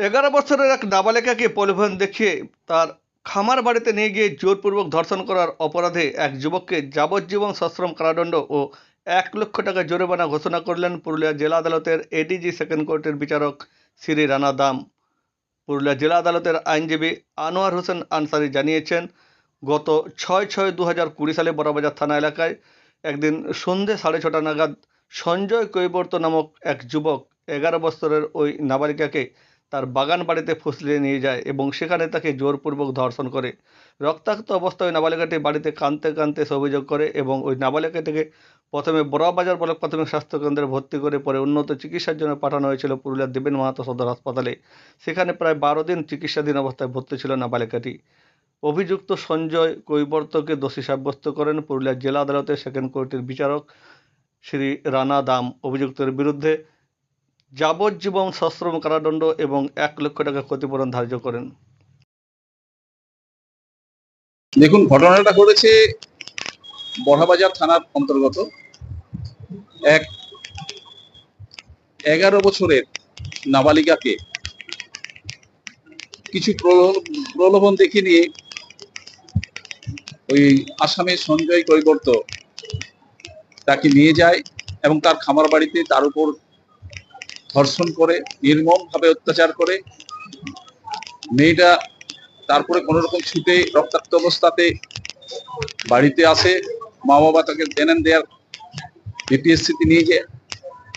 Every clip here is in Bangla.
11 বছরের এক নাবালিকাকে প্রলোভন দেখিয়ে তার খামার বাড়িতে নিয়ে গিয়ে জোরপূর্বক ধর্ষণ করার অপরাধে এক যুবককে যাবজ্জীবন সশ্রম কারাদণ্ড ও 1 লক্ষ টাকা জরিমানা ঘোষণা করলেন পুরুলিয়া জেলা আদালতের এডিজি সেকেন্ড কোর্টের বিচারক শ্রী রানা দাম। পুরুলিয়া জেলা আদালতের আইনজীবী আনোয়ার হোসেন আনসারি জানিয়েছেন, গত 6/6/2020 সালে বড়বাজার থানা এলাকায় একদিন সন্ধে 6:30 নাগাদ সঞ্জয় কৈবর্ত নামক এক যুবক 11 বছরের ওই নাবালিকাকে তার বাগান বাড়িতে ফুসলিয়ে নিয়ে যায় এবং সেখানে তাকে জোরপূর্বক ধর্ষণ করে। রক্তাক্ত অবস্থায় ওই নাবালিকাটি বাড়িতে কাঁদতে কাঁদতে সে অভিযোগ করে এবং ওই নাবালিকাটিকে প্রথমে বড়বাজার ব্লক প্রাথমিক স্বাস্থ্যকেন্দ্রে ভর্তি করে পরে উন্নত চিকিৎসার জন্য পাঠানো হয়েছিল পুরুলিয়ার দেবেন মাহাতো সদর হাসপাতালে। সেখানে প্রায় 12 দিন চিকিৎসাধীন অবস্থায় ভর্তি ছিল নাবালিকাটি। অভিযুক্ত সঞ্জয় কৈবর্তকে দোষী সাব্যস্ত করেন পুরুলিয়া জেলা আদালতের সেকেন্ড কোর্টের বিচারক শ্রী রানা দাম। অভিযুক্তের বিরুদ্ধে যাবজ্জীবন সশ্রম কারাদণ্ড এবং 1 লক্ষ টাকা ক্ষতিপূরণ ধার্য করেন। দেখুন, ঘটনাটা ঘটেছে বড়বাজার থানার অন্তর্গত এক 11 বছরের নাবালিকাকে কিছু প্রলোভন দেখিয়ে নিয়ে ওই আসামের সঞ্জয় কৈবর্ত তাকে নিয়ে যায় এবং তার খামার বাড়িতে তার উপর ধর্ষণ করে নির্মমভাবে অত্যাচার করে। মেয়েটা তারপরে কোনো রকম ছুটে রক্তাক্ত অবস্থাতে বাড়িতে আসে। মা বাবা তাকে জেনেন দেয়ার বিপিএসসিতে নিয়ে যায়,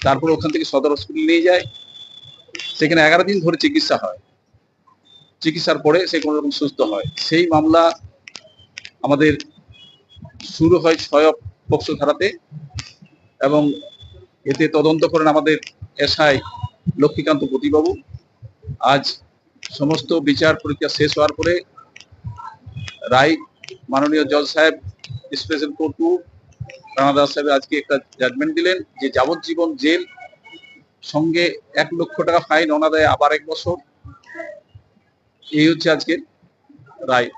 তারপরে ওখান থেকে সদর হসপিটাল নিয়ে যায়। সেখানে 11 দিন ধরে চিকিৎসা হয়। চিকিৎসার পরে সে কোনো রকম সুস্থ হয়। সেই মামলা আমাদের শুরু হয় 6 পক্সো ধারাতে এবং এতে তদন্ত করেন আমাদের এসআই লক্ষ্মীকান্ত প্রতিবাবু। আজ সমস্ত বিচার পরীক্ষা শেষ হওয়ার পরে রায় মাননীয় জজ সাহেব স্পেশাল কোর্ট 2 রানা দাস সাহেব আজকে একটা জাজমেন্ট দিলেন যে যাবজ্জীবন জেল সঙ্গে 1 লক্ষ টাকা ফাইন, অনাদায়ে আবার 1 বছর। এই হচ্ছে আজকে রায়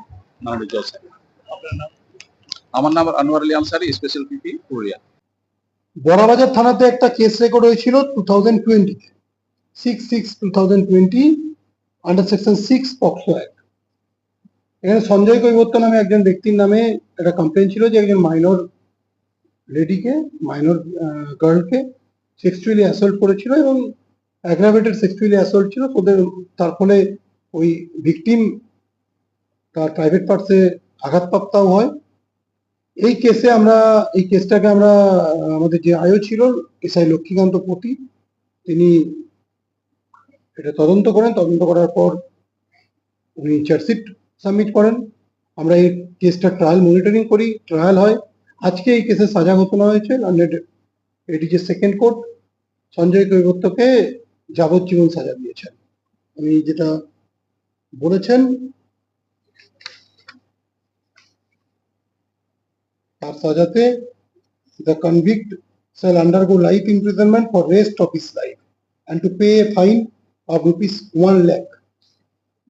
মাননীয় জজ সাহেব। আমার নাম আনোয়ার আলী আনসারি, স্পেশাল পিপি পুরুলিয়া। বড়বাজার থানাতে একটা কেস রেকর্ড হয়েছিল 2020 6/6/2020 আন্ডার সেকশন 6 পক্সো অ্যাক্ট। এখানে সঞ্জয় কৈবর্ত নামে একজন ব্যক্তির নামে একটা কমপ্লেন ছিল যে একজন মাইনর লেডিকে, মাইনর গার্লকে সেক্সুয়ালি অ্যাসল্ট করেছিল এবং অ্যাগ্রাভেটেড সেক্সুয়ালি অ্যাসল্ট ছিল। তার ফলে ওই ভিকটিম তার প্রাইভেট পার্টসে আঘাতপ্রাপ্তও হয়। এই কেসটাকে আমরা আমাদের যে আয়ো ছিল এসআই লক্ষ্মীকান্ত পতি, তিনি এটা তদন্ত করেন। তদন্ত করার পর উনি চার্জশিট সাবমিট করেন। আমরা এই কেসটা ট্রায়াল মনিটরিং করি, ট্রায়াল হয়। আজকে এই কেসের সাজা ঘোষণা হয়েছে। এডিজি সেকেন্ড কোর্ট সঞ্জয় কৈবর্তকে যাবজ্জীবন সাজা দিয়েছেন। উনি যেটা বলেছেন, তার সাজাতে the convict shall undergo life imprisonment for rest of his life and to pay a fine of rupees 1 lakh